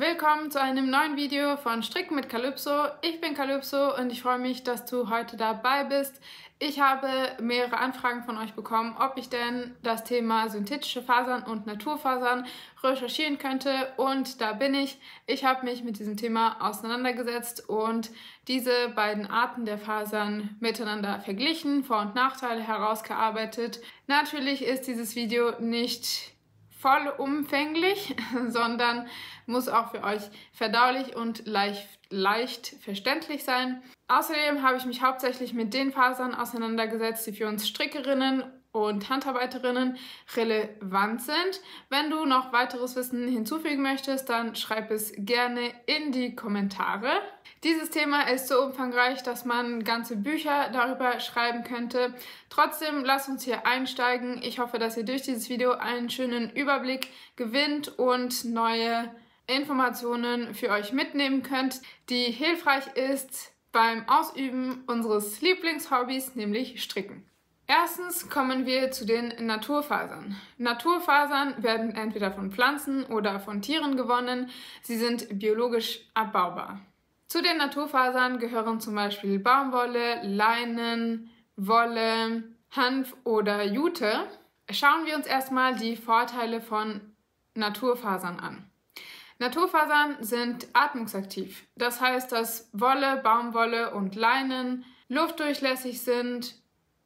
Willkommen zu einem neuen Video von Stricken mit Calypso. Ich bin Calypso und ich freue mich, dass du heute dabei bist. Ich habe mehrere Anfragen von euch bekommen, ob ich denn das Thema synthetische Fasern und Naturfasern recherchieren könnte, und da bin ich. Ich habe mich mit diesem Thema auseinandergesetzt und diese beiden Arten der Fasern miteinander verglichen, Vor- und Nachteile herausgearbeitet. Natürlich ist dieses Video nicht vollumfänglich, sondern muss auch für euch verdaulich und leicht verständlich sein. Außerdem habe ich mich hauptsächlich mit den Fasern auseinandergesetzt, die für uns Strickerinnen und Handarbeiterinnen relevant sind. Wenn du noch weiteres Wissen hinzufügen möchtest, dann schreib es gerne in die Kommentare. Dieses Thema ist so umfangreich, dass man ganze Bücher darüber schreiben könnte. Trotzdem lasst uns hier einsteigen. Ich hoffe, dass ihr durch dieses Video einen schönen Überblick gewinnt und neue Informationen für euch mitnehmen könnt, die hilfreich ist beim Ausüben unseres Lieblingshobbys, nämlich Stricken. Erstens kommen wir zu den Naturfasern. Naturfasern werden entweder von Pflanzen oder von Tieren gewonnen. Sie sind biologisch abbaubar. Zu den Naturfasern gehören zum Beispiel Baumwolle, Leinen, Wolle, Hanf oder Jute. Schauen wir uns erstmal die Vorteile von Naturfasern an. Naturfasern sind atmungsaktiv. Das heißt, dass Wolle, Baumwolle und Leinen luftdurchlässig sind,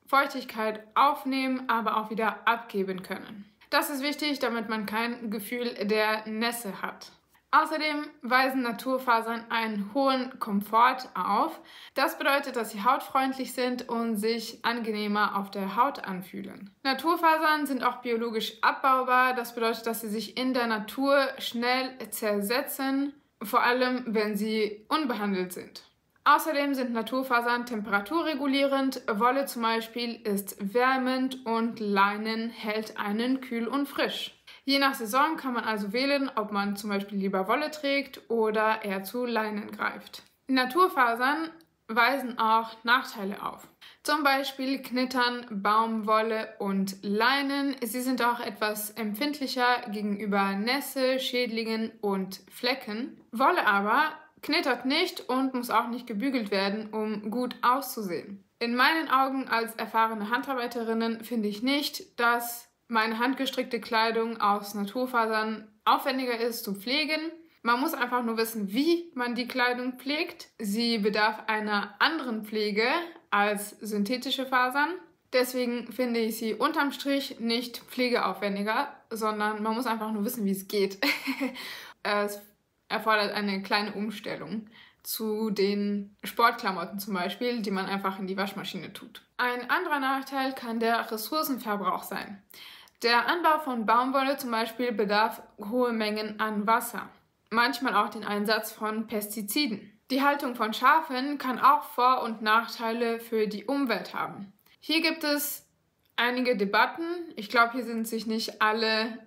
Feuchtigkeit aufnehmen, aber auch wieder abgeben können. Das ist wichtig, damit man kein Gefühl der Nässe hat. Außerdem weisen Naturfasern einen hohen Komfort auf. Das bedeutet, dass sie hautfreundlich sind und sich angenehmer auf der Haut anfühlen. Naturfasern sind auch biologisch abbaubar. Das bedeutet, dass sie sich in der Natur schnell zersetzen, vor allem wenn sie unbehandelt sind. Außerdem sind Naturfasern temperaturregulierend. Wolle zum Beispiel ist wärmend und Leinen hält einen kühl und frisch. Je nach Saison kann man also wählen, ob man zum Beispiel lieber Wolle trägt oder eher zu Leinen greift. Naturfasern weisen auch Nachteile auf. Zum Beispiel knittern Baumwolle und Leinen. Sie sind auch etwas empfindlicher gegenüber Nässe, Schädlingen und Flecken. Wolle aber knittert nicht und muss auch nicht gebügelt werden, um gut auszusehen. In meinen Augen als erfahrene Handarbeiterinnen finde ich nicht, dass meine handgestrickte Kleidung aus Naturfasern aufwendiger ist zu pflegen. Man muss einfach nur wissen, wie man die Kleidung pflegt. Sie bedarf einer anderen Pflege als synthetische Fasern. Deswegen finde ich sie unterm Strich nicht pflegeaufwendiger, sondern man muss einfach nur wissen, wie es geht. Es erfordert eine kleine Umstellung zu den Sportklamotten zum Beispiel, die man einfach in die Waschmaschine tut. Ein anderer Nachteil kann der Ressourcenverbrauch sein. Der Anbau von Baumwolle zum Beispiel bedarf hohe Mengen an Wasser, manchmal auch den Einsatz von Pestiziden. Die Haltung von Schafen kann auch Vor- und Nachteile für die Umwelt haben. Hier gibt es einige Debatten. Ich glaube, hier sind sich nicht alle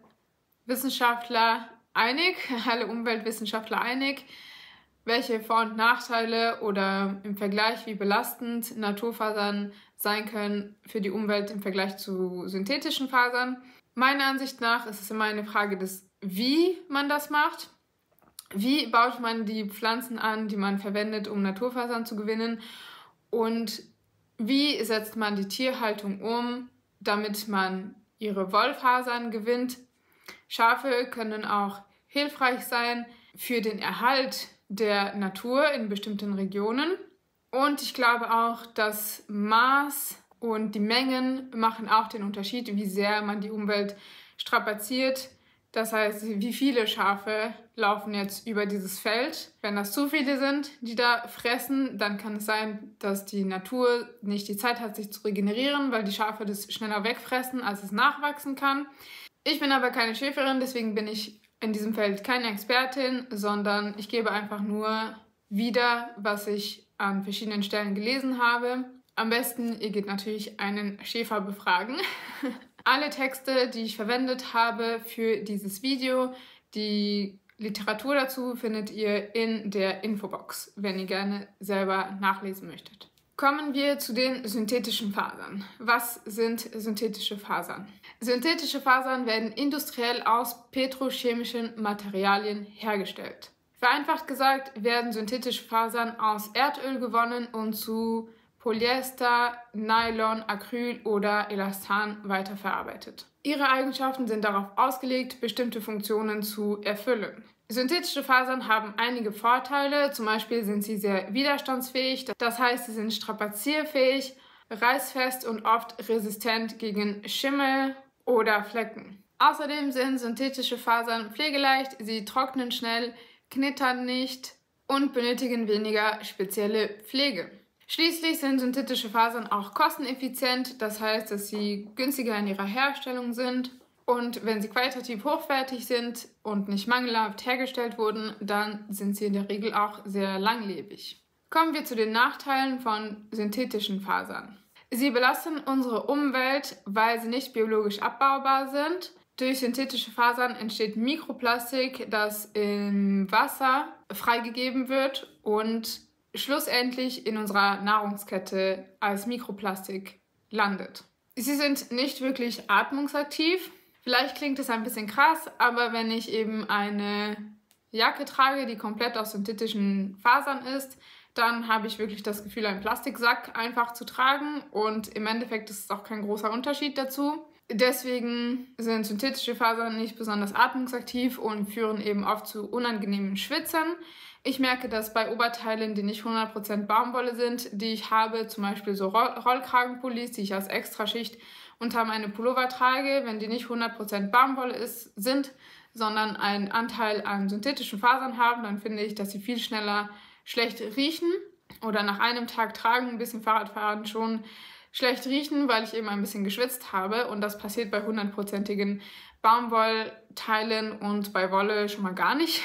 Wissenschaftler einig, alle Umweltwissenschaftler einig, welche Vor- und Nachteile oder im Vergleich, wie belastend Naturfasern sein können für die Umwelt im Vergleich zu synthetischen Fasern. Meiner Ansicht nach ist es immer eine Frage des, wie man das macht. Wie baut man die Pflanzen an, die man verwendet, um Naturfasern zu gewinnen? Und wie setzt man die Tierhaltung um, damit man ihre Wollfasern gewinnt? Schafe können auch hilfreich sein für den Erhalt der Natur in bestimmten Regionen. Und ich glaube auch, das Maß und die Mengen machen auch den Unterschied, wie sehr man die Umwelt strapaziert. Das heißt, wie viele Schafe laufen jetzt über dieses Feld. Wenn das zu viele sind, die da fressen, dann kann es sein, dass die Natur nicht die Zeit hat, sich zu regenerieren, weil die Schafe das schneller wegfressen, als es nachwachsen kann. Ich bin aber keine Schäferin, deswegen bin ich in diesem Feld keine Expertin, sondern ich gebe einfach nur wieder, was ich an verschiedenen Stellen gelesen habe. Am besten, ihr geht natürlich einen Schäfer befragen. Alle Texte, die ich verwendet habe für dieses Video, die Literatur dazu findet ihr in der Infobox, wenn ihr gerne selber nachlesen möchtet. Kommen wir zu den synthetischen Fasern. Was sind synthetische Fasern? Synthetische Fasern werden industriell aus petrochemischen Materialien hergestellt. Vereinfacht gesagt werden synthetische Fasern aus Erdöl gewonnen und zu Polyester, Nylon, Acryl oder Elastan weiterverarbeitet. Ihre Eigenschaften sind darauf ausgelegt, bestimmte Funktionen zu erfüllen. Synthetische Fasern haben einige Vorteile, zum Beispiel sind sie sehr widerstandsfähig, das heißt, sie sind strapazierfähig, reißfest und oft resistent gegen Schimmel oder Flecken. Außerdem sind synthetische Fasern pflegeleicht, sie trocknen schnell, knittern nicht und benötigen weniger spezielle Pflege. Schließlich sind synthetische Fasern auch kosteneffizient, das heißt, dass sie günstiger in ihrer Herstellung sind. Und wenn sie qualitativ hochwertig sind und nicht mangelhaft hergestellt wurden, dann sind sie in der Regel auch sehr langlebig. Kommen wir zu den Nachteilen von synthetischen Fasern. Sie belasten unsere Umwelt, weil sie nicht biologisch abbaubar sind. Durch synthetische Fasern entsteht Mikroplastik, das im Wasser freigegeben wird und schlussendlich in unserer Nahrungskette als Mikroplastik landet. Sie sind nicht wirklich atmungsaktiv. Vielleicht klingt es ein bisschen krass, aber wenn ich eben eine Jacke trage, die komplett aus synthetischen Fasern ist, dann habe ich wirklich das Gefühl, einen Plastiksack einfach zu tragen und im Endeffekt ist es auch kein großer Unterschied dazu. Deswegen sind synthetische Fasern nicht besonders atmungsaktiv und führen eben oft zu unangenehmen Schwitzen. Ich merke das bei Oberteilen, die nicht 100% Baumwolle sind, die ich habe, zum Beispiel so Rollkragenpullis, die ich als Extraschicht unter meine Pullover trage, wenn die nicht 100% Baumwolle sind, sondern einen Anteil an synthetischen Fasern haben, dann finde ich, dass sie viel schneller schlecht riechen oder nach einem Tag tragen, ein bisschen Fahrradfahren schon schlecht riechen, weil ich eben ein bisschen geschwitzt habe und das passiert bei 100%igen Baumwollteilen und bei Wolle schon mal gar nicht.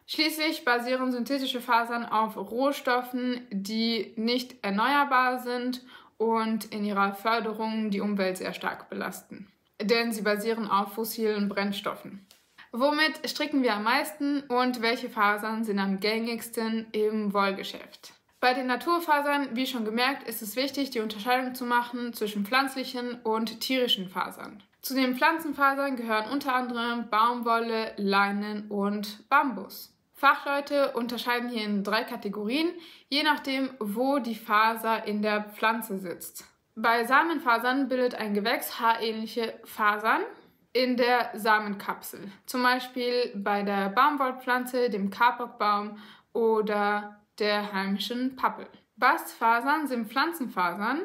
Schließlich basieren synthetische Fasern auf Rohstoffen, die nicht erneuerbar sind und in ihrer Förderung die Umwelt sehr stark belasten. Denn sie basieren auf fossilen Brennstoffen. Womit stricken wir am meisten und welche Fasern sind am gängigsten im Wollgeschäft? Bei den Naturfasern, wie schon gemerkt, ist es wichtig, die Unterscheidung zu machen zwischen pflanzlichen und tierischen Fasern. Zu den Pflanzenfasern gehören unter anderem Baumwolle, Leinen und Bambus. Fachleute unterscheiden hier in 3 Kategorien, je nachdem, wo die Faser in der Pflanze sitzt. Bei Samenfasern bildet ein Gewächs haarähnliche Fasern in der Samenkapsel, zum Beispiel bei der Baumwollpflanze, dem Kapokbaum oder der heimischen Pappel. Bastfasern sind Pflanzenfasern,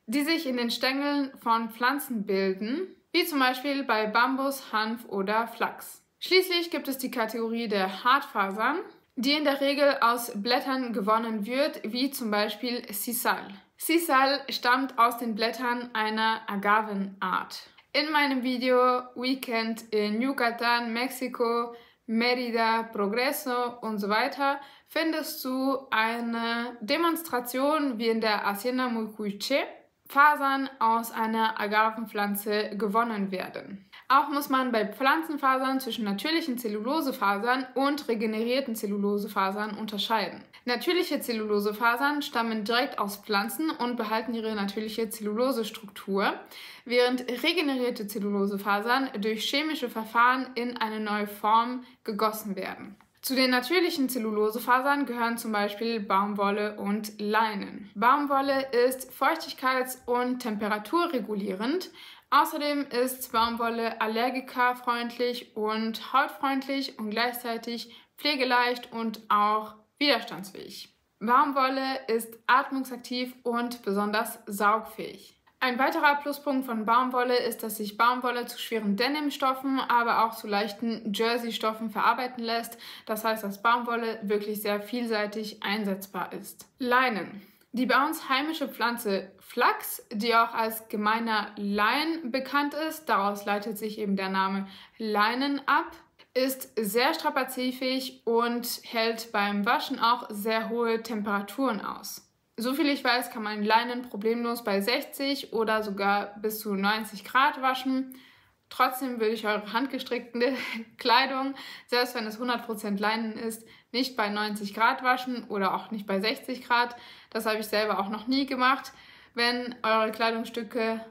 die sich in den Stängeln von Pflanzen bilden, wie zum Beispiel bei Bambus, Hanf oder Flachs. Schließlich gibt es die Kategorie der Hartfasern, die in der Regel aus Blättern gewonnen wird, wie zum Beispiel Sisal. Sisal stammt aus den Blättern einer Agavenart. In meinem Video Weekend in Yucatan, Mexiko, Mérida, Progreso und so weiter findest du eine Demonstration, wie in der Hacienda Mucuiche Fasern aus einer Agavenpflanze gewonnen werden. Auch muss man bei Pflanzenfasern zwischen natürlichen Zellulosefasern und regenerierten Zellulosefasern unterscheiden. Natürliche Zellulosefasern stammen direkt aus Pflanzen und behalten ihre natürliche Zellulosestruktur, während regenerierte Zellulosefasern durch chemische Verfahren in eine neue Form gegossen werden. Zu den natürlichen Zellulosefasern gehören zum Beispiel Baumwolle und Leinen. Baumwolle ist feuchtigkeits- und temperaturregulierend. Außerdem ist Baumwolle allergikerfreundlich und hautfreundlich und gleichzeitig pflegeleicht und auch widerstandsfähig. Baumwolle ist atmungsaktiv und besonders saugfähig. Ein weiterer Pluspunkt von Baumwolle ist, dass sich Baumwolle zu schweren Denimstoffen, aber auch zu leichten Jersey-Stoffen verarbeiten lässt. Das heißt, dass Baumwolle wirklich sehr vielseitig einsetzbar ist. Leinen. Die bei uns heimische Pflanze Flachs, die auch als gemeiner Lein bekannt ist, daraus leitet sich eben der Name Leinen ab, ist sehr strapazierfähig und hält beim Waschen auch sehr hohe Temperaturen aus. Soviel ich weiß, kann man Leinen problemlos bei 60 oder sogar bis zu 90 Grad waschen. Trotzdem würde ich eure handgestrickte Kleidung, selbst wenn es 100% Leinen ist, nicht bei 90 Grad waschen oder auch nicht bei 60 Grad. Das habe ich selber auch noch nie gemacht. Wenn eure Kleidungsstücke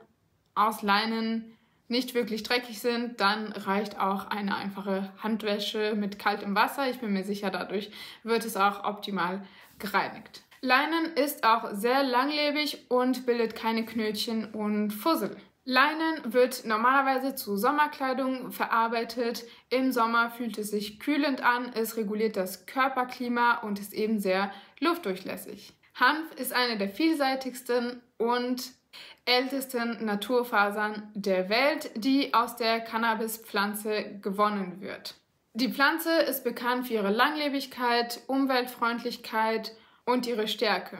aus Leinen nicht wirklich dreckig sind, dann reicht auch eine einfache Handwäsche mit kaltem Wasser. Ich bin mir sicher, dadurch wird es auch optimal gereinigt. Leinen ist auch sehr langlebig und bildet keine Knötchen und Fussel. Leinen wird normalerweise zu Sommerkleidung verarbeitet. Im Sommer fühlt es sich kühlend an, es reguliert das Körperklima und ist eben sehr luftdurchlässig. Hanf ist eine der vielseitigsten und ältesten Naturfasern der Welt, die aus der Cannabispflanze gewonnen wird. Die Pflanze ist bekannt für ihre Langlebigkeit, Umweltfreundlichkeit und ihre Stärke.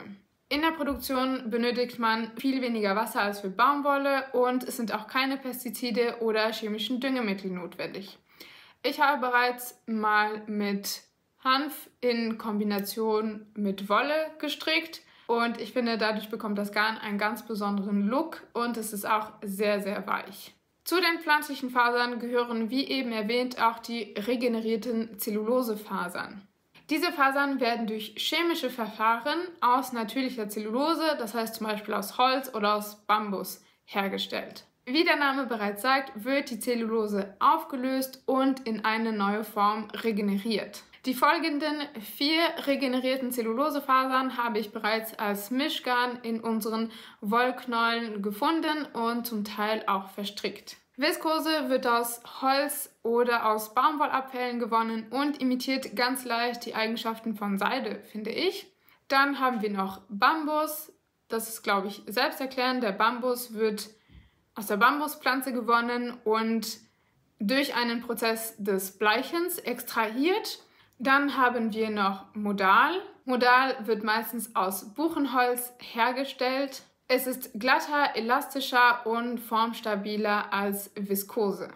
In der Produktion benötigt man viel weniger Wasser als für Baumwolle und es sind auch keine Pestizide oder chemischen Düngemittel notwendig. Ich habe bereits mal mit Hanf in Kombination mit Wolle gestrickt und ich finde, dadurch bekommt das Garn einen ganz besonderen Look und es ist auch sehr, sehr weich. Zu den pflanzlichen Fasern gehören, wie eben erwähnt, auch die regenerierten Zellulosefasern. Diese Fasern werden durch chemische Verfahren aus natürlicher Zellulose, das heißt zum Beispiel aus Holz oder aus Bambus, hergestellt. Wie der Name bereits sagt, wird die Zellulose aufgelöst und in eine neue Form regeneriert. Die folgenden 4 regenerierten Zellulosefasern habe ich bereits als Mischgarn in unseren Wollknäueln gefunden und zum Teil auch verstrickt. Viskose wird aus Holz oder aus Baumwollabfällen gewonnen und imitiert ganz leicht die Eigenschaften von Seide, finde ich. Dann haben wir noch Bambus. Das ist, glaube ich, selbsterklärend. Der Bambus wird aus der Bambuspflanze gewonnen und durch einen Prozess des Bleichens extrahiert. Dann haben wir noch Modal. Modal wird meistens aus Buchenholz hergestellt. Es ist glatter, elastischer und formstabiler als Viskose.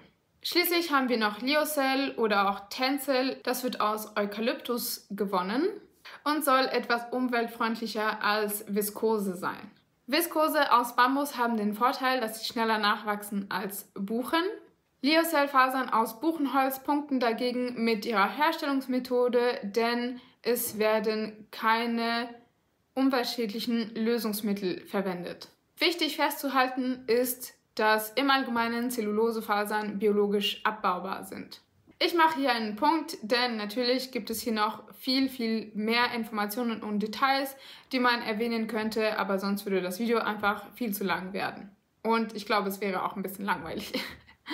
Schließlich haben wir noch Lyocell oder auch Tencel. Das wird aus Eukalyptus gewonnen und soll etwas umweltfreundlicher als Viskose sein. Viskose aus Bambus haben den Vorteil, dass sie schneller nachwachsen als Buchen. Lyocell-Fasern aus Buchenholz punkten dagegen mit ihrer Herstellungsmethode, denn es werden keine umweltschädlichen Lösungsmittel verwendet. Wichtig festzuhalten ist, dass im Allgemeinen Zellulosefasern biologisch abbaubar sind. Ich mache hier einen Punkt, denn natürlich gibt es hier noch viel mehr Informationen und Details, die man erwähnen könnte, aber sonst würde das Video einfach viel zu lang werden. Und ich glaube, es wäre auch ein bisschen langweilig.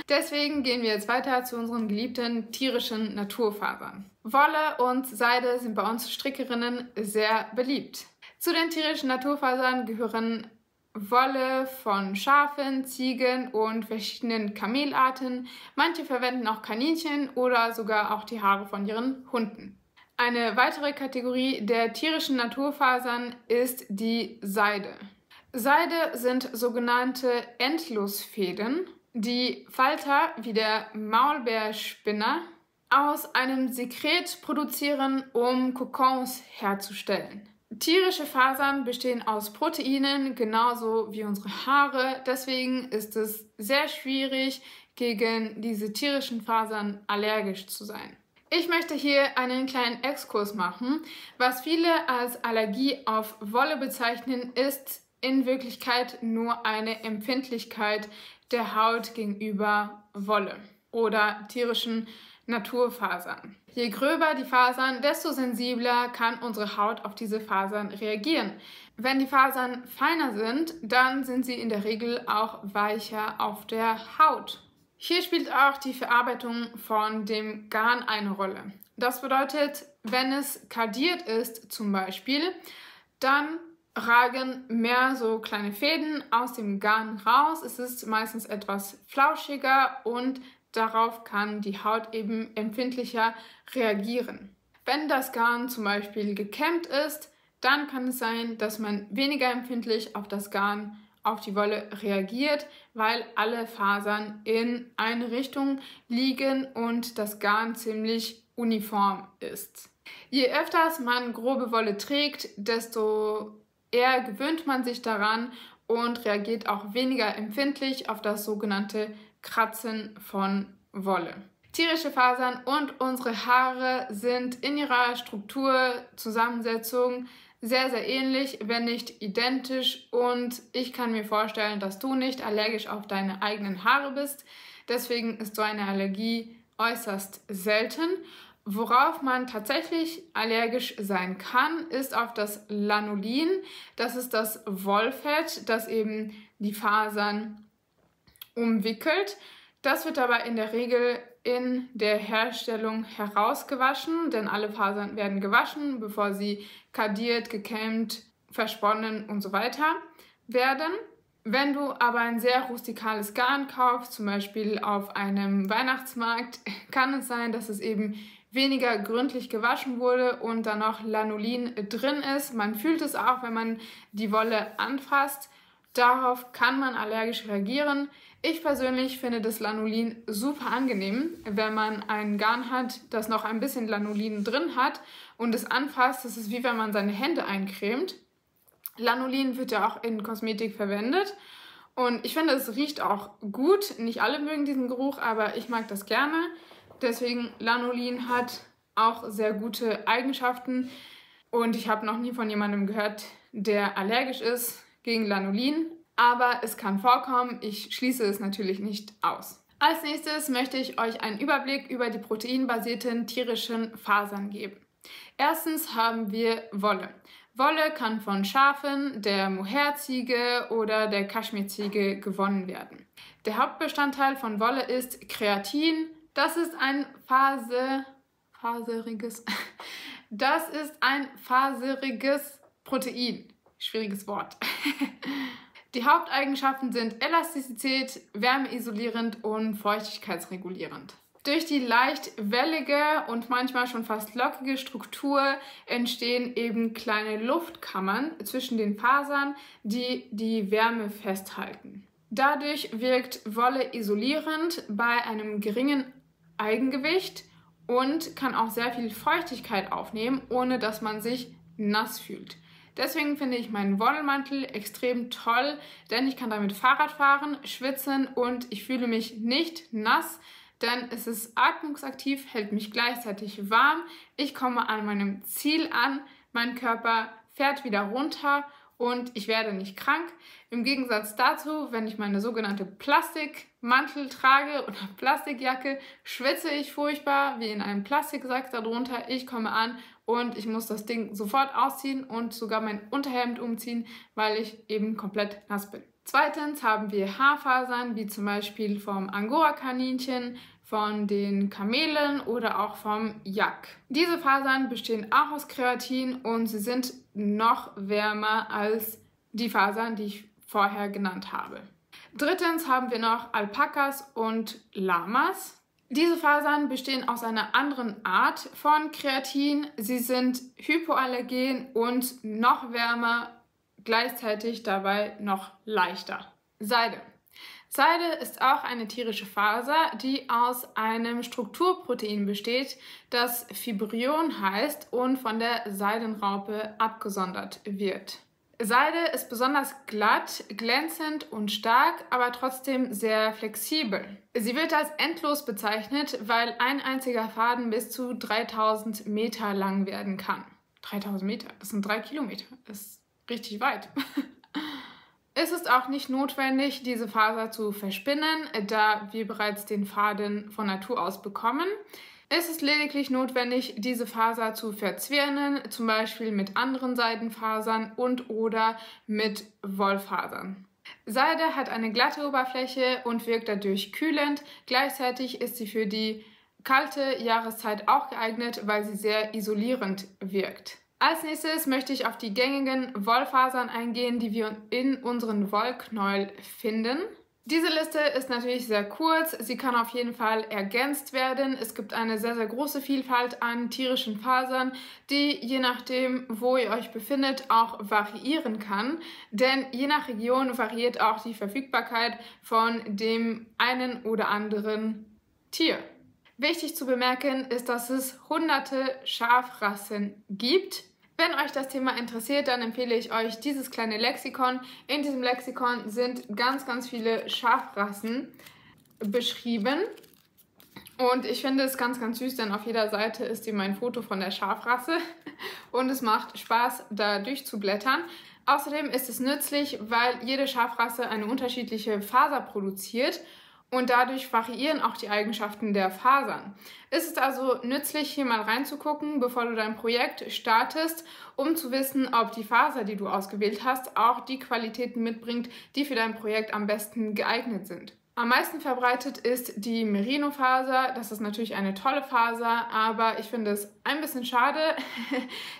Deswegen gehen wir jetzt weiter zu unseren geliebten tierischen Naturfasern. Wolle und Seide sind bei uns Strickerinnen sehr beliebt. Zu den tierischen Naturfasern gehören Wolle von Schafen, Ziegen und verschiedenen Kamelarten. Manche verwenden auch Kaninchen oder sogar auch die Haare von ihren Hunden. Eine weitere Kategorie der tierischen Naturfasern ist die Seide. Seide sind sogenannte Endlosfäden, die Falter wie der Maulbeerspinner aus einem Sekret produzieren, um Kokons herzustellen. Tierische Fasern bestehen aus Proteinen, genauso wie unsere Haare. Deswegen ist es sehr schwierig, gegen diese tierischen Fasern allergisch zu sein. Ich möchte hier einen kleinen Exkurs machen. Was viele als Allergie auf Wolle bezeichnen, ist in Wirklichkeit nur eine Empfindlichkeit der Haut gegenüber Wolle oder tierischen Naturfasern. Je gröber die Fasern, desto sensibler kann unsere Haut auf diese Fasern reagieren. Wenn die Fasern feiner sind, dann sind sie in der Regel auch weicher auf der Haut. Hier spielt auch die Verarbeitung von dem Garn eine Rolle. Das bedeutet, wenn es kardiert ist zum Beispiel, dann ragen mehr so kleine Fäden aus dem Garn raus. Es ist meistens etwas flauschiger und darauf kann die Haut eben empfindlicher reagieren. Wenn das Garn zum Beispiel gekämmt ist, dann kann es sein, dass man weniger empfindlich auf das Garn, auf die Wolle reagiert, weil alle Fasern in eine Richtung liegen und das Garn ziemlich uniform ist. Je öfters man grobe Wolle trägt, desto eher gewöhnt man sich daran und reagiert auch weniger empfindlich auf das sogenannte Kratzen von Wolle. Tierische Fasern und unsere Haare sind in ihrer Struktur, Zusammensetzung sehr, sehr ähnlich, wenn nicht identisch. Und ich kann mir vorstellen, dass du nicht allergisch auf deine eigenen Haare bist. Deswegen ist so eine Allergie äußerst selten. Worauf man tatsächlich allergisch sein kann, ist auf das Lanolin. Das ist das Wollfett, das eben die Fasern umwickelt. Das wird aber in der Regel in der Herstellung herausgewaschen, denn alle Fasern werden gewaschen, bevor sie kadiert, gekämmt, versponnen und so weiter werden. Wenn du aber ein sehr rustikales Garn kaufst, zum Beispiel auf einem Weihnachtsmarkt, kann es sein, dass es eben weniger gründlich gewaschen wurde und dann noch Lanolin drin ist. Man fühlt es auch, wenn man die Wolle anfasst. Darauf kann man allergisch reagieren. Ich persönlich finde das Lanolin super angenehm, wenn man ein Garn hat, das noch ein bisschen Lanolin drin hat und es anfasst. Das ist wie wenn man seine Hände eincremt. Lanolin wird ja auch in Kosmetik verwendet und ich finde, es riecht auch gut. Nicht alle mögen diesen Geruch, aber ich mag das gerne. Deswegen, Lanolin hat auch sehr gute Eigenschaften und ich habe noch nie von jemandem gehört, der allergisch ist gegen Lanolin, aber es kann vorkommen. Ich schließe es natürlich nicht aus. Als nächstes möchte ich euch einen Überblick über die proteinbasierten tierischen Fasern geben. Erstens haben wir Wolle. Wolle kann von Schafen, der Mohairziege oder der Kaschmirziege gewonnen werden. Der Hauptbestandteil von Wolle ist Kreatin. Das ist ein faseriges Protein. Schwieriges Wort. Die Haupteigenschaften sind Elastizität, wärmeisolierend und feuchtigkeitsregulierend. Durch die leicht wellige und manchmal schon fast lockige Struktur entstehen eben kleine Luftkammern zwischen den Fasern, die die Wärme festhalten. Dadurch wirkt Wolle isolierend bei einem geringen Eigengewicht und kann auch sehr viel Feuchtigkeit aufnehmen, ohne dass man sich nass fühlt. Deswegen finde ich meinen Wollmantel extrem toll, denn ich kann damit Fahrrad fahren, schwitzen und ich fühle mich nicht nass, denn es ist atmungsaktiv, hält mich gleichzeitig warm. Ich komme an meinem Ziel an, mein Körper fährt wieder runter und ich werde nicht krank. Im Gegensatz dazu, wenn ich meine sogenannte Plastikmantel trage oder Plastikjacke, schwitze ich furchtbar wie in einem Plastiksack darunter. Ich komme an und ich muss das Ding sofort ausziehen und sogar mein Unterhemd umziehen, weil ich eben komplett nass bin. Zweitens haben wir Haarfasern, wie zum Beispiel vom Angora-Kaninchen, von den Kamelen oder auch vom Yak. Diese Fasern bestehen auch aus Kreatin und sie sind noch wärmer als die Fasern, die ich vorher genannt habe. Drittens haben wir noch Alpakas und Lamas. Diese Fasern bestehen aus einer anderen Art von Kreatin. Sie sind hypoallergen und noch wärmer, gleichzeitig dabei noch leichter. Seide. Seide ist auch eine tierische Faser, die aus einem Strukturprotein besteht, das Fibrion heißt und von der Seidenraupe abgesondert wird. Seide ist besonders glatt, glänzend und stark, aber trotzdem sehr flexibel. Sie wird als endlos bezeichnet, weil ein einziger Faden bis zu 3000 Meter lang werden kann. 3000 Meter, das sind 3 Kilometer, das ist richtig weit. Es ist auch nicht notwendig, diese Faser zu verspinnen, da wir bereits den Faden von Natur aus bekommen. Es ist lediglich notwendig, diese Faser zu verzwirnen, zum Beispiel mit anderen Seidenfasern und/oder mit Wollfasern. Seide hat eine glatte Oberfläche und wirkt dadurch kühlend. Gleichzeitig ist sie für die kalte Jahreszeit auch geeignet, weil sie sehr isolierend wirkt. Als nächstes möchte ich auf die gängigen Wollfasern eingehen, die wir in unseren Wollknäuel finden. Diese Liste ist natürlich sehr kurz, sie kann auf jeden Fall ergänzt werden. Es gibt eine sehr, sehr große Vielfalt an tierischen Fasern, die je nachdem, wo ihr euch befindet, auch variieren kann. Denn je nach Region variiert auch die Verfügbarkeit von dem einen oder anderen Tier. Wichtig zu bemerken ist, dass es hunderte Schafrassen gibt. Wenn euch das Thema interessiert, dann empfehle ich euch dieses kleine Lexikon. In diesem Lexikon sind ganz, ganz viele Schafrassen beschrieben. Und ich finde es ganz, ganz süß, denn auf jeder Seite ist eben ein Foto von der Schafrasse und es macht Spaß, da durchzublättern. Außerdem ist es nützlich, weil jede Schafrasse eine unterschiedliche Faser produziert und dadurch variieren auch die Eigenschaften der Fasern. Es ist also nützlich, hier mal reinzugucken, bevor du dein Projekt startest, um zu wissen, ob die Faser, die du ausgewählt hast, auch die Qualitäten mitbringt, die für dein Projekt am besten geeignet sind. Am meisten verbreitet ist die Merino-Faser. Das ist natürlich eine tolle Faser, aber ich finde es ein bisschen schade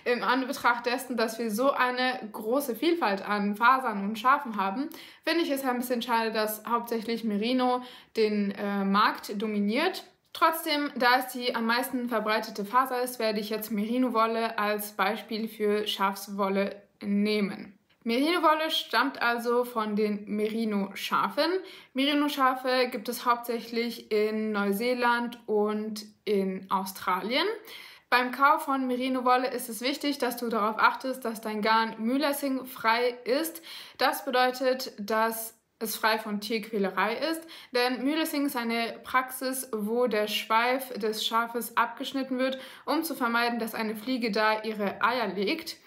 im Anbetracht dessen, dass wir so eine große Vielfalt an Fasern und Schafen haben. Finde ich es ein bisschen schade, dass hauptsächlich Merino den Markt dominiert. Trotzdem, da es die am meisten verbreitete Faser ist, werde ich jetzt Merino-Wolle als Beispiel für Schafswolle nehmen. Merino-Wolle stammt also von den Merino-Schafen. Merino-Schafe gibt es hauptsächlich in Neuseeland und in Australien. Beim Kauf von Merino-Wolle ist es wichtig, dass du darauf achtest, dass dein Garn Mühlessing frei ist. Das bedeutet, dass es frei von Tierquälerei ist, denn Mühlessing ist eine Praxis, wo der Schweif des Schafes abgeschnitten wird, um zu vermeiden, dass eine Fliege da ihre Eier legt.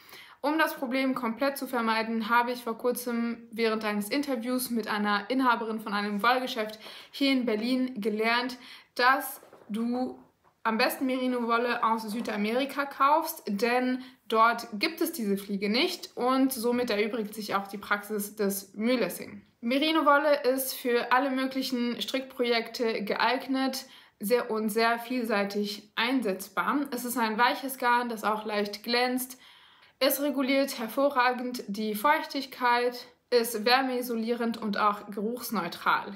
Um das Problem komplett zu vermeiden, habe ich vor kurzem während eines Interviews mit einer Inhaberin von einem Wollgeschäft hier in Berlin gelernt, dass du am besten Merino-Wolle aus Südamerika kaufst, denn dort gibt es diese Fliege nicht und somit erübrigt sich auch die Praxis des Mühlessing. Merino-Wolle ist für alle möglichen Strickprojekte geeignet und sehr vielseitig einsetzbar. Es ist ein weiches Garn, das auch leicht glänzt. Es reguliert hervorragend die Feuchtigkeit, ist wärmeisolierend und auch geruchsneutral.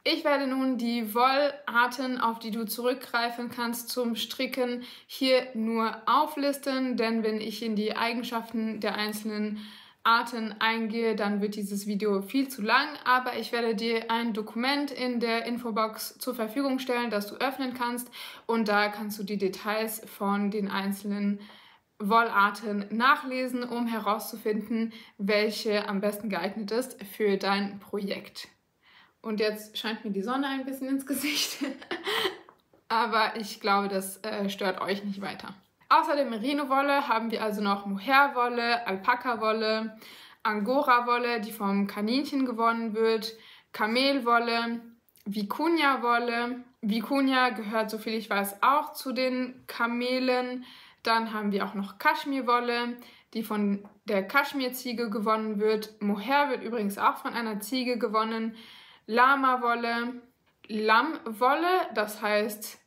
Ich werde nun die Wollarten, auf die du zurückgreifen kannst zum Stricken, hier nur auflisten, denn wenn ich in die Eigenschaften der einzelnen Arten eingehe, dann wird dieses Video viel zu lang, aber ich werde dir ein Dokument in der Infobox zur Verfügung stellen, das du öffnen kannst und da kannst du die Details von den einzelnen Wollarten nachlesen, um herauszufinden, welche am besten geeignet ist für dein Projekt. Und jetzt scheint mir die Sonne ein bisschen ins Gesicht, aber ich glaube, das stört euch nicht weiter. Außer der Merino-Wolle haben wir also noch Mohair-Wolle, Alpaka-Wolle, Angora-Wolle, die vom Kaninchen gewonnen wird, Kamelwolle, Vicuña-Wolle. Vicuña gehört, soviel ich weiß, auch zu den Kamelen. Dann haben wir auch noch Kaschmirwolle, die von der Kaschmirziege gewonnen wird. Mohair wird übrigens auch von einer Ziege gewonnen. Lama-Wolle, Lammwolle, das heißt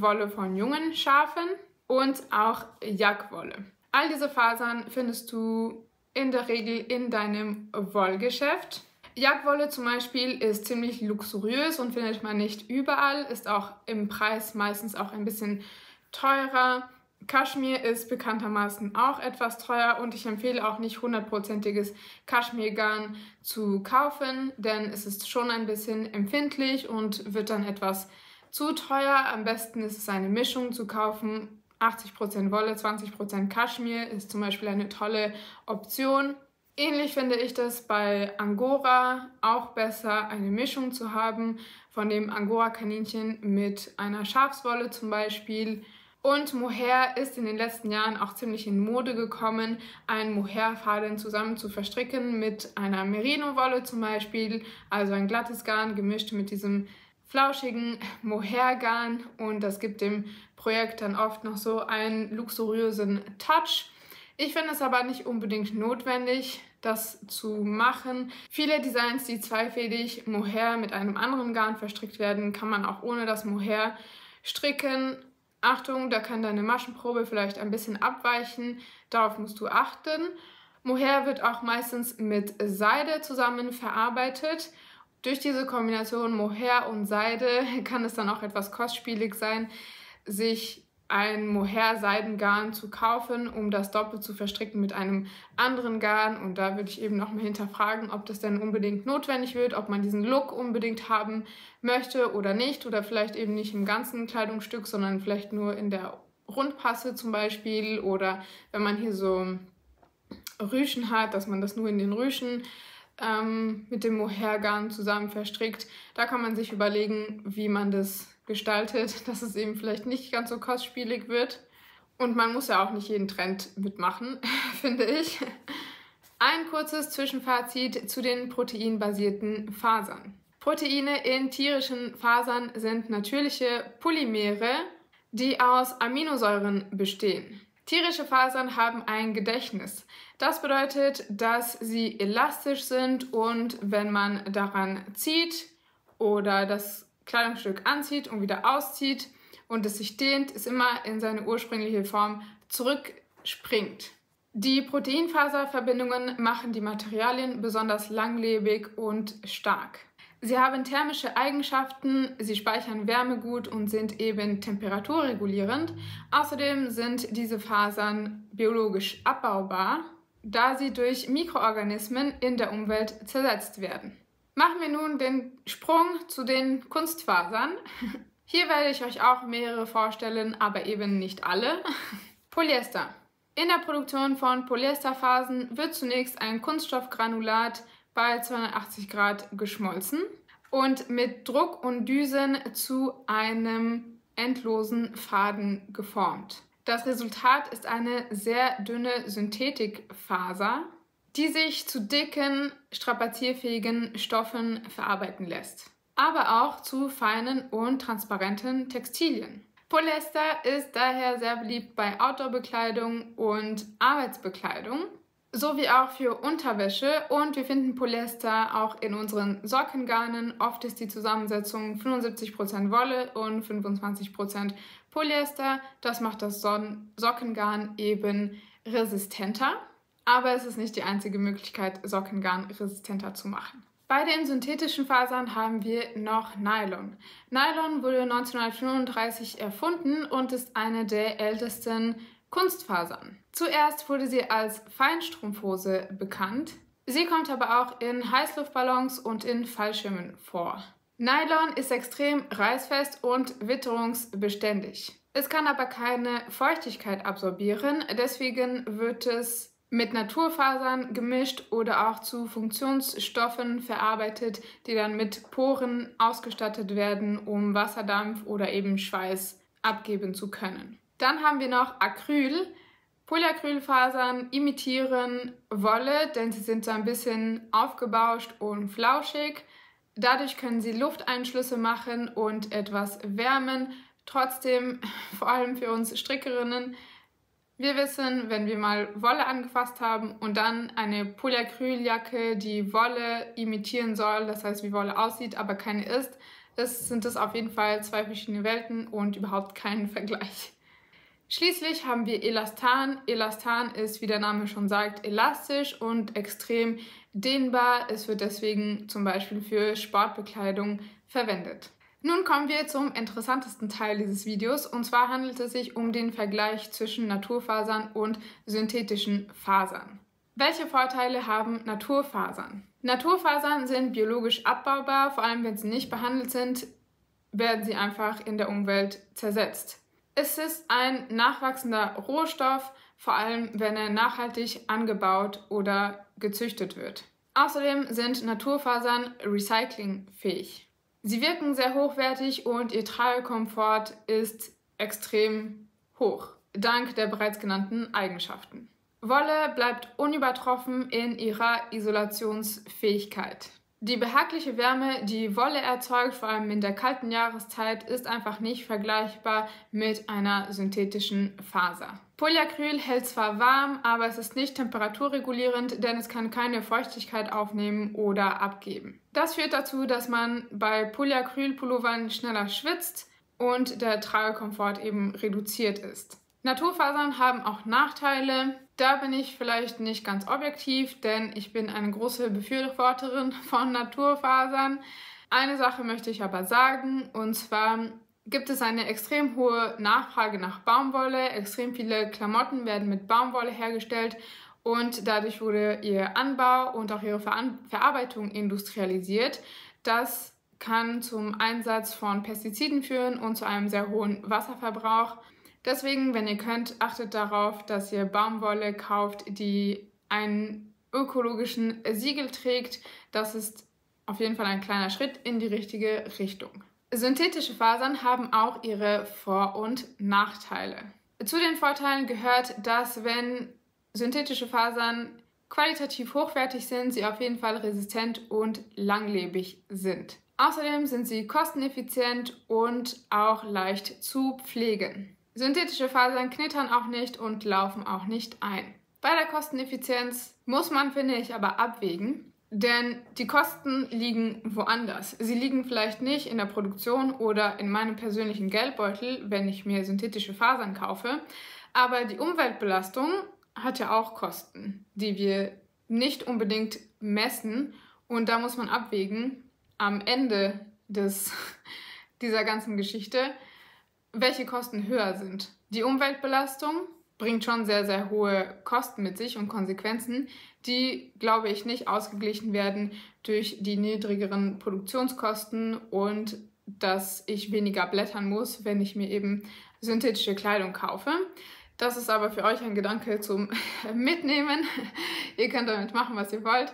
Wolle von jungen Schafen und auch Yak-Wolle. All diese Fasern findest du in der Regel in deinem Wollgeschäft. Yak-Wolle zum Beispiel ist ziemlich luxuriös und findet man nicht überall, ist auch im Preis meistens auch ein bisschen teurer. Kaschmir ist bekanntermaßen auch etwas teuer und ich empfehle auch nicht 100%iges Kaschmirgarn zu kaufen, denn es ist schon ein bisschen empfindlich und wird dann etwas zu teuer. Am besten ist es eine Mischung zu kaufen. 80% Wolle, 20% Kaschmir ist zum Beispiel eine tolle Option. Ähnlich finde ich das bei Angora auch besser, eine Mischung zu haben von dem Angora-Kaninchen mit einer Schafswolle zum Beispiel. Und Mohair ist in den letzten Jahren auch ziemlich in Mode gekommen, einen Mohair-Faden zusammen zu verstricken mit einer Merino-Wolle zum Beispiel, also ein glattes Garn gemischt mit diesem flauschigen Mohair-Garn und das gibt dem Projekt dann oft noch so einen luxuriösen Touch. Ich finde es aber nicht unbedingt notwendig, das zu machen. Viele Designs, die zweifädig Mohair mit einem anderen Garn verstrickt werden, kann man auch ohne das Mohair stricken. Achtung, da kann deine Maschenprobe vielleicht ein bisschen abweichen, darauf musst du achten. Mohair wird auch meistens mit Seide zusammen verarbeitet. Durch diese Kombination Mohair und Seide kann es dann auch etwas kostspielig sein, sich ein Mohair-Seidengarn zu kaufen, um das doppelt zu verstricken mit einem anderen Garn. Und da würde ich eben nochmal hinterfragen, ob das denn unbedingt notwendig wird, ob man diesen Look unbedingt haben möchte oder nicht. Oder vielleicht eben nicht im ganzen Kleidungsstück, sondern vielleicht nur in der Rundpasse zum Beispiel. Oder wenn man hier so Rüschen hat, dass man das nur in den Rüschen mit dem Mohairgarn zusammen verstrickt. Da kann man sich überlegen, wie man das gestaltet, dass es eben vielleicht nicht ganz so kostspielig wird. Und man muss ja auch nicht jeden Trend mitmachen, finde ich. Ein kurzes Zwischenfazit zu den proteinbasierten Fasern. Proteine in tierischen Fasern sind natürliche Polymere, die aus Aminosäuren bestehen. Tierische Fasern haben ein Gedächtnis. Das bedeutet, dass sie elastisch sind und wenn man daran zieht oder das Kleidungsstück anzieht und wieder auszieht und es sich dehnt, es immer in seine ursprüngliche Form zurückspringt. Die Proteinfaserverbindungen machen die Materialien besonders langlebig und stark. Sie haben thermische Eigenschaften, sie speichern Wärme gut und sind eben temperaturregulierend. Außerdem sind diese Fasern biologisch abbaubar, da sie durch Mikroorganismen in der Umwelt zersetzt werden. Machen wir nun den Sprung zu den Kunstfasern. Hier werde ich euch auch mehrere vorstellen, aber eben nicht alle. Polyester. In der Produktion von Polyesterfasern wird zunächst ein Kunststoffgranulat bei 280 Grad geschmolzen und mit Druck und Düsen zu einem endlosen Faden geformt. Das Resultat ist eine sehr dünne Synthetikfaser, die sich zu dicken, strapazierfähigen Stoffen verarbeiten lässt, aber auch zu feinen und transparenten Textilien. Polyester ist daher sehr beliebt bei Outdoor-Bekleidung und Arbeitsbekleidung, sowie auch für Unterwäsche und wir finden Polyester auch in unseren Sockengarnen. Oft ist die Zusammensetzung 75% Wolle und 25% Polyester. Das macht das Sockengarn eben resistenter, aber es ist nicht die einzige Möglichkeit, Sockengarn resistenter zu machen. Bei den synthetischen Fasern haben wir noch Nylon. Nylon wurde 1935 erfunden und ist eine der ältesten Kunstfasern. Zuerst wurde sie als Feinstrumpfhose bekannt. Sie kommt aber auch in Heißluftballons und in Fallschirmen vor. Nylon ist extrem reißfest und witterungsbeständig. Es kann aber keine Feuchtigkeit absorbieren, deswegen wird es mit Naturfasern gemischt oder auch zu Funktionsstoffen verarbeitet, die dann mit Poren ausgestattet werden, um Wasserdampf oder eben Schweiß abgeben zu können. Dann haben wir noch Acryl. Polyacrylfasern imitieren Wolle, denn sie sind so ein bisschen aufgebauscht und flauschig. Dadurch können sie Lufteinschlüsse machen und etwas wärmen. Trotzdem, vor allem für uns Strickerinnen, wir wissen, wenn wir mal Wolle angefasst haben und dann eine Polyacryljacke, die Wolle imitieren soll, das heißt, wie Wolle aussieht, aber keine ist, sind das auf jeden Fall zwei verschiedene Welten und überhaupt kein Vergleich. Schließlich haben wir Elastan. Elastan ist, wie der Name schon sagt, elastisch und extrem dehnbar. Es wird deswegen zum Beispiel für Sportbekleidung verwendet. Nun kommen wir zum interessantesten Teil dieses Videos und zwar handelt es sich um den Vergleich zwischen Naturfasern und synthetischen Fasern. Welche Vorteile haben Naturfasern? Naturfasern sind biologisch abbaubar, vor allem wenn sie nicht behandelt sind, werden sie einfach in der Umwelt zersetzt. Es ist ein nachwachsender Rohstoff, vor allem wenn er nachhaltig angebaut oder gezüchtet wird. Außerdem sind Naturfasern recyclingfähig. Sie wirken sehr hochwertig und ihr Tragekomfort ist extrem hoch, dank der bereits genannten Eigenschaften. Wolle bleibt unübertroffen in ihrer Isolationsfähigkeit. Die behagliche Wärme, die Wolle erzeugt, vor allem in der kalten Jahreszeit, ist einfach nicht vergleichbar mit einer synthetischen Faser. Polyacryl hält zwar warm, aber es ist nicht temperaturregulierend, denn es kann keine Feuchtigkeit aufnehmen oder abgeben. Das führt dazu, dass man bei Polyacrylpullovern schneller schwitzt und der Tragekomfort eben reduziert ist. Naturfasern haben auch Nachteile. Da bin ich vielleicht nicht ganz objektiv, denn ich bin eine große Befürworterin von Naturfasern. Eine Sache möchte ich aber sagen, und zwar gibt es eine extrem hohe Nachfrage nach Baumwolle. Extrem viele Klamotten werden mit Baumwolle hergestellt und dadurch wurde ihr Anbau und auch ihre Verarbeitung industrialisiert. Das kann zum Einsatz von Pestiziden führen und zu einem sehr hohen Wasserverbrauch. Deswegen, wenn ihr könnt, achtet darauf, dass ihr Baumwolle kauft, die einen ökologischen Siegel trägt. Das ist auf jeden Fall ein kleiner Schritt in die richtige Richtung. Synthetische Fasern haben auch ihre Vor- und Nachteile. Zu den Vorteilen gehört, dass wenn synthetische Fasern qualitativ hochwertig sind, sie auf jeden Fall resistent und langlebig sind. Außerdem sind sie kosteneffizient und auch leicht zu pflegen. Synthetische Fasern knittern auch nicht und laufen auch nicht ein. Bei der Kosteneffizienz muss man, finde ich, aber abwägen, denn die Kosten liegen woanders. Sie liegen vielleicht nicht in der Produktion oder in meinem persönlichen Geldbeutel, wenn ich mir synthetische Fasern kaufe, aber die Umweltbelastung hat ja auch Kosten, die wir nicht unbedingt messen, und da muss man abwägen am Ende dieser ganzen Geschichte, welche Kosten höher sind. Die Umweltbelastung bringt schon sehr, sehr hohe Kosten mit sich und Konsequenzen, die, glaube ich, nicht ausgeglichen werden durch die niedrigeren Produktionskosten und dass ich weniger blättern muss, wenn ich mir eben synthetische Kleidung kaufe. Das ist aber für euch ein Gedanke zum Mitnehmen. Ihr könnt damit machen, was ihr wollt.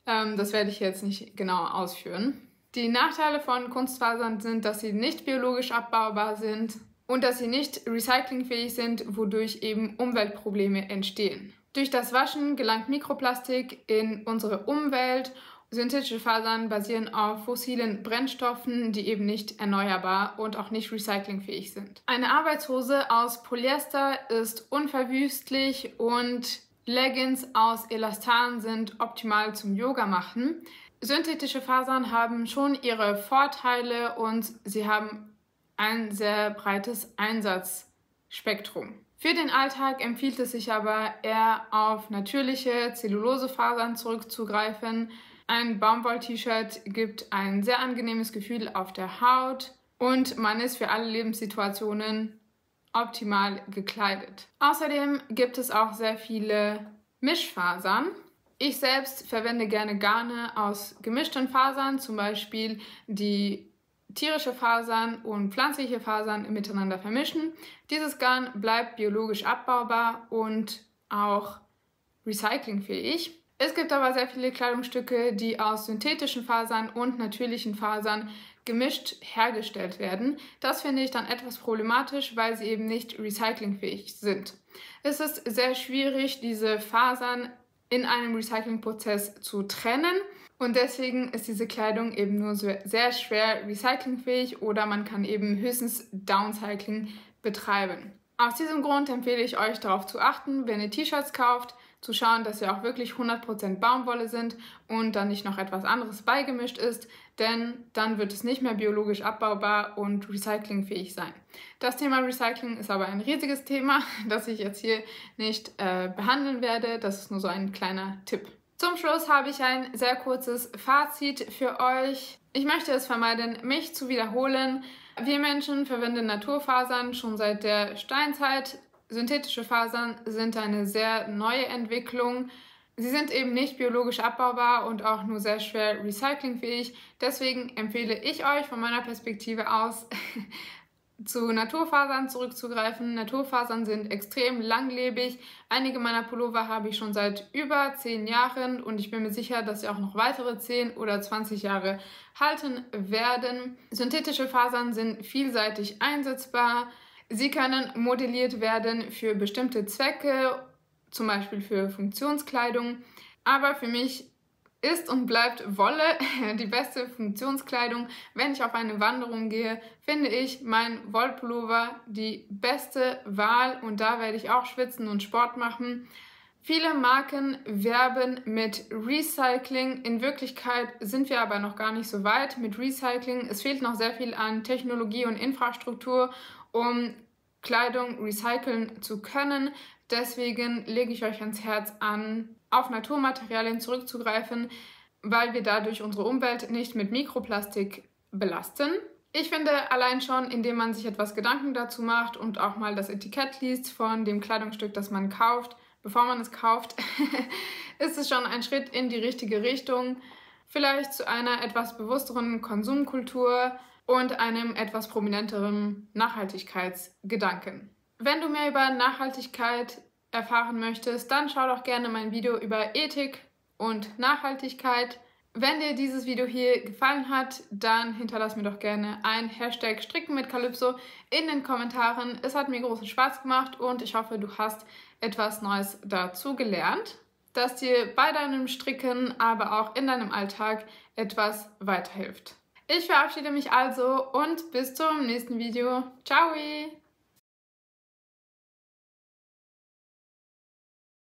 Das werde ich jetzt nicht genau ausführen. Die Nachteile von Kunstfasern sind, dass sie nicht biologisch abbaubar sind und dass sie nicht recyclingfähig sind, wodurch eben Umweltprobleme entstehen. Durch das Waschen gelangt Mikroplastik in unsere Umwelt. Synthetische Fasern basieren auf fossilen Brennstoffen, die eben nicht erneuerbar und auch nicht recyclingfähig sind. Eine Arbeitshose aus Polyester ist unverwüstlich und Leggings aus Elastan sind optimal zum Yoga machen. Synthetische Fasern haben schon ihre Vorteile und sie haben ein sehr breites Einsatzspektrum. Für den Alltag empfiehlt es sich aber eher auf natürliche Zellulosefasern zurückzugreifen. Ein Baumwoll-T-Shirt gibt ein sehr angenehmes Gefühl auf der Haut und man ist für alle Lebenssituationen optimal gekleidet. Außerdem gibt es auch sehr viele Mischfasern. Ich selbst verwende gerne Garne aus gemischten Fasern, zum Beispiel die tierische Fasern und pflanzliche Fasern miteinander vermischen. Dieses Garn bleibt biologisch abbaubar und auch recyclingfähig. Es gibt aber sehr viele Kleidungsstücke, die aus synthetischen Fasern und natürlichen Fasern gemischt hergestellt werden. Das finde ich dann etwas problematisch, weil sie eben nicht recyclingfähig sind. Es ist sehr schwierig, diese Fasern in einem Recyclingprozess zu trennen. Und deswegen ist diese Kleidung eben nur so sehr schwer recyclingfähig oder man kann eben höchstens Downcycling betreiben. Aus diesem Grund empfehle ich euch darauf zu achten, wenn ihr T-Shirts kauft, zu schauen, dass sie auch wirklich 100% Baumwolle sind und dann nicht noch etwas anderes beigemischt ist, denn dann wird es nicht mehr biologisch abbaubar und recyclingfähig sein. Das Thema Recycling ist aber ein riesiges Thema, das ich jetzt hier nicht behandeln werde. Das ist nur so ein kleiner Tipp. Zum Schluss habe ich ein sehr kurzes Fazit für euch. Ich möchte es vermeiden, mich zu wiederholen. Wir Menschen verwenden Naturfasern schon seit der Steinzeit. Synthetische Fasern sind eine sehr neue Entwicklung. Sie sind eben nicht biologisch abbaubar und auch nur sehr schwer recyclingfähig. Deswegen empfehle ich euch von meiner Perspektive aus, zu Naturfasern zurückzugreifen. Naturfasern sind extrem langlebig. Einige meiner Pullover habe ich schon seit über 10 Jahren und ich bin mir sicher, dass sie auch noch weitere 10 oder 20 Jahre halten werden. Synthetische Fasern sind vielseitig einsetzbar. Sie können modelliert werden für bestimmte Zwecke, zum Beispiel für Funktionskleidung. Aber für mich ist und bleibt Wolle die beste Funktionskleidung. Wenn ich auf eine Wanderung gehe, finde ich mein Wollpullover die beste Wahl und da werde ich auch schwitzen und Sport machen. Viele Marken werben mit Recycling. In Wirklichkeit sind wir aber noch gar nicht so weit mit Recycling. Es fehlt noch sehr viel an Technologie und Infrastruktur, um Kleidung recyceln zu können. Deswegen lege ich euch ans Herz an, auf Naturmaterialien zurückzugreifen, weil wir dadurch unsere Umwelt nicht mit Mikroplastik belasten. Ich finde, allein schon, indem man sich etwas Gedanken dazu macht und auch mal das Etikett liest von dem Kleidungsstück, das man kauft, bevor man es kauft, ist es schon ein Schritt in die richtige Richtung. Vielleicht zu einer etwas bewussteren Konsumkultur und einem etwas prominenteren Nachhaltigkeitsgedanken. Wenn du mehr über Nachhaltigkeit erfahren möchtest, dann schau doch gerne mein Video über Ethik und Nachhaltigkeit. Wenn dir dieses Video hier gefallen hat, dann hinterlass mir doch gerne ein Hashtag Stricken mit Calypso in den Kommentaren. Es hat mir großen Spaß gemacht und ich hoffe, du hast etwas Neues dazu gelernt, das dir bei deinem Stricken, aber auch in deinem Alltag etwas weiterhilft. Ich verabschiede mich also und bis zum nächsten Video. Ciao!